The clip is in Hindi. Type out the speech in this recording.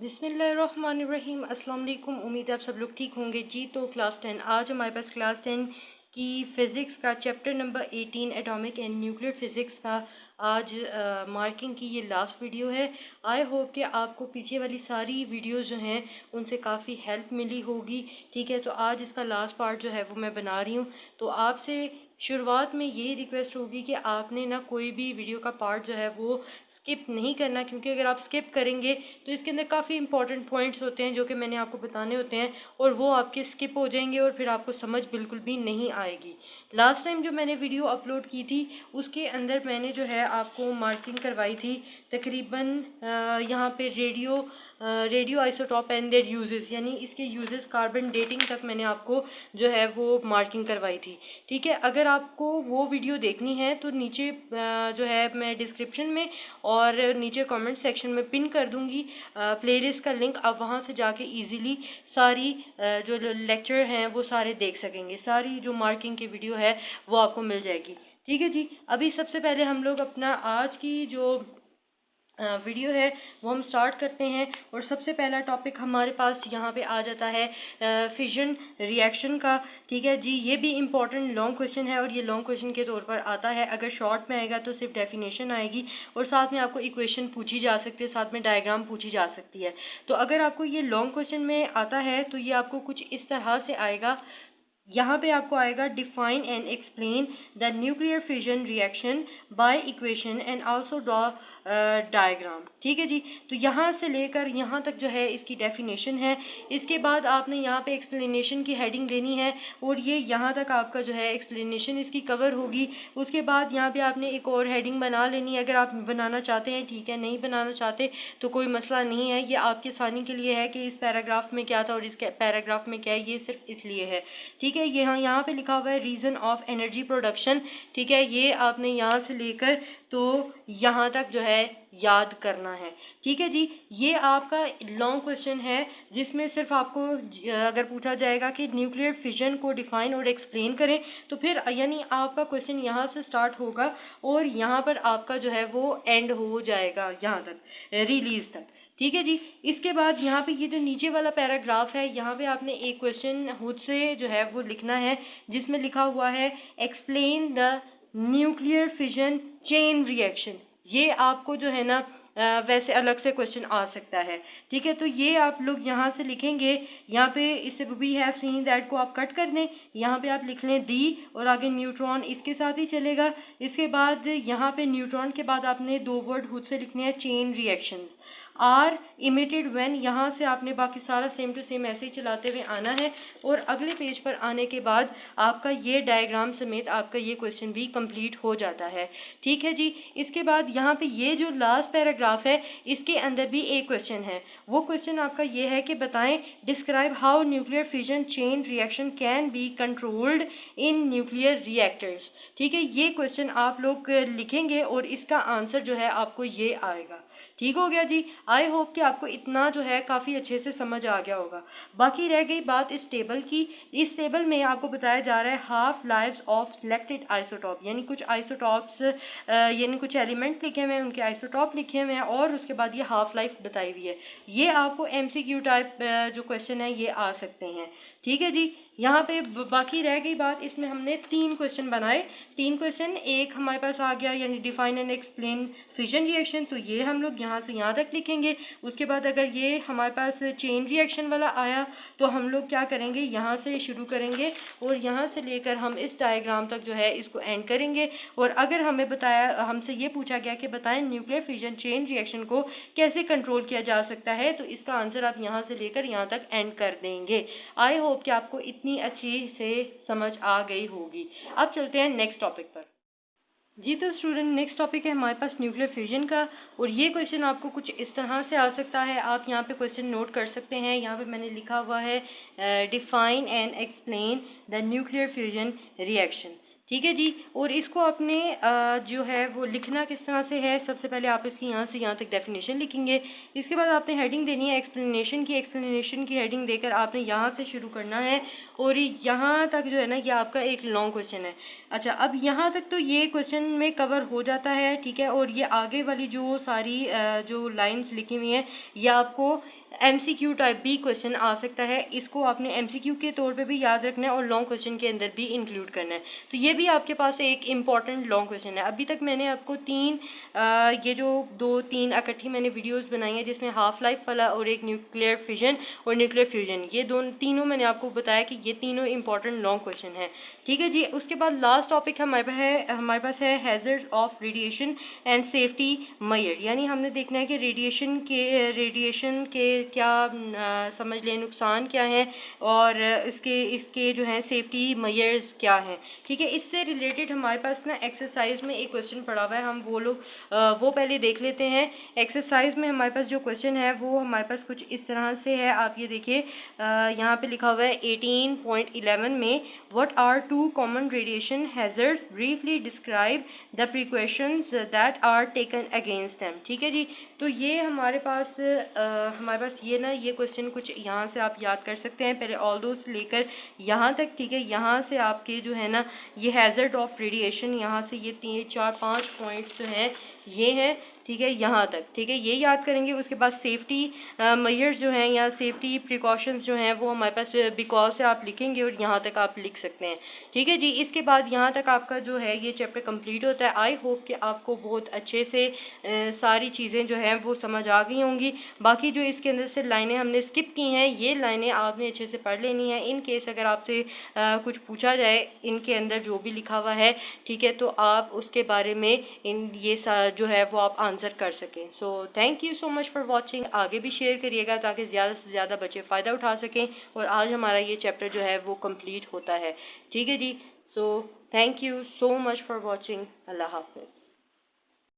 बिस्मिल्लाहिर्रहमानिर्रहीम। अस्सलाम वालेकुम। उम्मीद है आप सब लोग ठीक होंगे जी। तो क्लास 10 आज हमारे पास क्लास 10 की फ़िज़िक्स का chapter number 18 atomic and nuclear physics का आज मार्किंग की ये लास्ट वीडियो है। आई होप कि आपको पीछे वाली सारी वीडियोस जो हैं उनसे काफ़ी हेल्प मिली होगी। ठीक है, तो आज इसका लास्ट पार्ट जो है वो मैं बना रही हूँ। तो आपसे शुरुआत में यही रिक्वेस्ट होगी कि आपने ना कोई भी वीडियो का पार्ट जो है वो स्किप नहीं करना, क्योंकि अगर आप स्किप करेंगे तो इसके अंदर काफ़ी इंपॉर्टेंट पॉइंट्स होते हैं जो कि मैंने आपको बताने होते हैं और वो आपके स्किप हो जाएंगे और फिर आपको समझ बिल्कुल भी नहीं आएगी। लास्ट टाइम जो मैंने वीडियो अपलोड की थी उसके अंदर मैंने जो है आपको मार्किंग करवाई थी तकरीबन यहाँ पे radio isotope and there uses, यानी इसके यूजेस कार्बन डेटिंग तक मैंने आपको जो है वो मार्किंग करवाई थी। ठीक है, अगर आपको वो वीडियो देखनी है तो नीचे जो है मैं डिस्क्रिप्शन में और नीचे कमेंट सेक्शन में पिन कर दूंगी प्लेलिस्ट का लिंक। आप वहां से जाके इजीली सारी जो लेक्चर हैं वो सारे देख सकेंगे। सारी जो मार्किंग की वीडियो है वो आपको मिल जाएगी। ठीक है जी, अभी सबसे पहले हम लोग अपना आज की जो वीडियो है वो हम स्टार्ट करते हैं। और सबसे पहला टॉपिक हमारे पास यहाँ पे आ जाता है फिजन रिएक्शन का। ठीक है जी, ये भी इम्पॉर्टेंट लॉन्ग क्वेश्चन है और ये लॉन्ग क्वेश्चन के तौर पर आता है। अगर शॉर्ट में आएगा तो सिर्फ डेफिनेशन आएगी और साथ में आपको इक्वेशन पूछी जा सकती है, साथ में डायग्राम पूछी जा सकती है। तो अगर आपको ये लॉन्ग क्वेश्चन में आता है तो ये आपको कुछ इस तरह से आएगा। यहाँ पे आपको आएगा define and explain the nuclear fission reaction by equation and also draw diagram. ठीक है जी, तो यहाँ से लेकर यहाँ तक जो है इसकी डेफिनेशन है। इसके बाद आपने यहाँ पे एक्सप्लेनेशन की हेडिंग देनी है और ये यहाँ तक आपका जो है एक्सप्लेनेशन इसकी कवर होगी। उसके बाद यहाँ पे आपने एक और हेडिंग बना लेनी है, अगर आप बनाना चाहते हैं ठीक है, नहीं बनाना चाहते तो कोई मसला नहीं है। ये आपकी आसानी के लिए है कि इस पैराग्राफ में क्या था और इस पैराग्राफ में क्या है, ये सिर्फ इसलिए है। ठीक है, ये यहाँ पे लिखा हुआ है रीज़न ऑफ एनर्जी प्रोडक्शन। ठीक है, ये आपने यहाँ से लेकर तो यहाँ तक जो है याद करना है। ठीक है जी, ये आपका लॉन्ग क्वेश्चन है जिसमें सिर्फ आपको अगर पूछा जाएगा कि न्यूक्लियर फिजन को डिफाइन और एक्सप्लेन करें तो फिर यानी आपका क्वेश्चन यहाँ से स्टार्ट होगा और यहाँ पर आपका जो है वो एंड हो जाएगा यहाँ तक, रिलीज तक। ठीक है जी, इसके बाद यहाँ पे ये जो नीचे वाला पैराग्राफ है यहाँ पे आपने एक क्वेश्चन खुद से जो है वो लिखना है जिसमें लिखा हुआ है explain the nuclear fission chain reaction. ये आपको जो है ना वैसे अलग से क्वेश्चन आ सकता है। ठीक है, तो ये आप लोग यहाँ से लिखेंगे। यहाँ पे इसे वी हैव सीन दैट को आप कट कर दें, यहाँ पे आप लिख लें दी और आगे न्यूट्रॉन इसके साथ ही चलेगा। इसके बाद यहाँ पे न्यूट्रॉन के बाद आपने दो वर्ड खुद से लिखने हैं, chain reactions are emitted when. यहाँ से आपने बाकी सारा सेम टू सेम ऐसे ही चलाते हुए आना है और अगले पेज पर आने के बाद आपका ये डायग्राम समेत आपका ये क्वेश्चन भी कंप्लीट हो जाता है। ठीक है जी, इसके बाद यहाँ पे ये जो लास्ट पैराग्राफ है इसके अंदर भी एक क्वेश्चन है। वो क्वेश्चन आपका ये है कि बताएं describe how nuclear fission chain reaction can be controlled in nuclear reactors. ठीक है, ये क्वेश्चन आप लोग लिखेंगे और इसका आंसर जो है आपको ये आएगा। ठीक हो गया जी, आई होप कि आपको इतना जो है काफ़ी अच्छे से समझ आ गया होगा। बाकी रह गई बात इस टेबल की। इस टेबल में आपको बताया जा रहा है half lives of selected isotope, यानी कुछ आइसोटॉप्स यानी कुछ एलिमेंट लिखे हुए हैं, उनके आइसोटॉप लिखे हुए हैं और उसके बाद ये हाफ लाइफ बताई हुई है। ये आपको MCQ टाइप जो क्वेश्चन है ये आ सकते हैं। ठीक है जी, यहाँ पे बाकी रह गई बात, इसमें हमने 3 क्वेश्चन बनाए। 3 क्वेश्चन एक हमारे पास आ गया यानी define and explain fission reaction, तो ये हम लोग यहाँ से यहाँ तक लिखेंगे। उसके बाद अगर ये हमारे पास चेन रिएक्शन वाला आया तो हम लोग क्या करेंगे, यहाँ से शुरू करेंगे और यहाँ से लेकर हम इस डायग्राम तक जो है इसको एंड करेंगे। और अगर हमें बताया, हमसे ये पूछा गया कि बताएं न्यूक्लियर फिजन चेन रिएक्शन को कैसे कंट्रोल किया जा सकता है, तो इसका आंसर आप यहाँ से लेकर यहाँ तक एंड कर देंगे। आई होप कि आपको इतनी अच्छी से समझ आ गई होगी। अब चलते हैं नेक्स्ट टॉपिक पर जी। तो स्टूडेंट नेक्स्ट टॉपिक है हमारे पास न्यूक्लियर फ्यूजन का और ये क्वेश्चन आपको कुछ इस तरह से आ सकता है। आप यहाँ पे क्वेश्चन नोट कर सकते हैं। यहाँ पे मैंने लिखा हुआ है define and explain the nuclear fusion reaction. ठीक है जी, और इसको अपने जो है वो लिखना किस तरह से है, सबसे पहले आप इसकी यहाँ से यहाँ तक डेफिनेशन लिखेंगे। इसके बाद आपने हेडिंग देनी है एक्सप्लेनेशन की। एक्सप्लेनेशन की हेडिंग देकर आपने यहाँ से शुरू करना है और यहाँ तक जो है ना ये आपका एक लॉन्ग क्वेश्चन है। अच्छा, अब यहाँ तक तो ये क्वेश्चन में कवर हो जाता है। ठीक है, और ये आगे वाली जो सारी जो लाइन्स लिखी हुई हैं ये आपको MCQ टाइप भी क्वेश्चन आ सकता है, इसको आपने MCQ के तौर पे भी याद रखना है और लॉन्ग क्वेश्चन के अंदर भी इंक्लूड करना है। तो ये भी आपके पास एक इम्पॉर्टेंट लॉन्ग क्वेश्चन है। अभी तक मैंने आपको ये जो 2-3 इकट्ठी मैंने वीडियोस बनाई हैं जिसमें हाफ लाइफ वाला और एक न्यूक्लियर फिजन और न्यूक्लियर फ्यूजन, ये तीनों मैंने आपको बताया कि ये तीनों इंपॉर्टेंट लॉन्ग क्वेश्चन है। ठीक है जी। उसके बाद लास्ट टॉपिक हमारे पास है hazards of radiation and safety major, यानी हमने देखना है कि रेडिएशन के क्या समझ लें नुकसान क्या हैं और इसके जो हैं सेफ्टी मेजर्स क्या हैं। ठीक है, इससे रिलेटेड हमारे पास ना एक्सरसाइज में एक क्वेश्चन पड़ा हुआ है, हम वो पहले देख लेते हैं। एक्सरसाइज में हमारे पास जो क्वेश्चन है वो हमारे पास कुछ इस तरह से है, आप ये देखिए यहाँ पे लिखा हुआ है 18.11 में what are 2 common radiation hazards, briefly describe the precautions that are taken against them. ठीक है जी। तो ये हमारे पास ये क्वेश्चन कुछ यहाँ से आप याद कर सकते हैं, पहले ऑल दो से लेकर यहाँ तक। ठीक है, यहाँ से आपके जो है ना ये हैजर्ड ऑफ रेडिएशन, यहाँ से ये 3-4-5 पॉइंट्स हैं ये हैं। ठीक है, यहाँ तक। ठीक है, ये याद करेंगे। उसके बाद सेफ्टी मेजर्स जो हैं या सेफ्टी प्रिकॉशंस जो हैं वो हमारे पास बिकॉज से आप लिखेंगे और यहाँ तक आप लिख सकते हैं। ठीक है जी। इसके बाद यहाँ तक आपका जो है ये चैप्टर कंप्लीट होता है। आई होप कि आपको बहुत अच्छे से सारी चीज़ें जो हैं वो समझ आ गई होंगी। बाकी जो इसके अंदर से लाइनें हमने स्किप की हैं, ये लाइनें आपने अच्छे से पढ़ लेनी है। इन केस अगर आपसे कुछ पूछा जाए इनके अंदर जो भी लिखा हुआ है, ठीक है, तो आप उसके बारे में जो है वो आप आंसर कर सकें। सो thank you so much for watching. आगे भी शेयर करिएगा ताकि ज़्यादा से ज़्यादा बच्चे फ़ायदा उठा सकें और आज हमारा ये चैप्टर जो है वो कंप्लीट होता है। ठीक है जी। So thank you so much for watching. अल्लाह हाफ़िज़।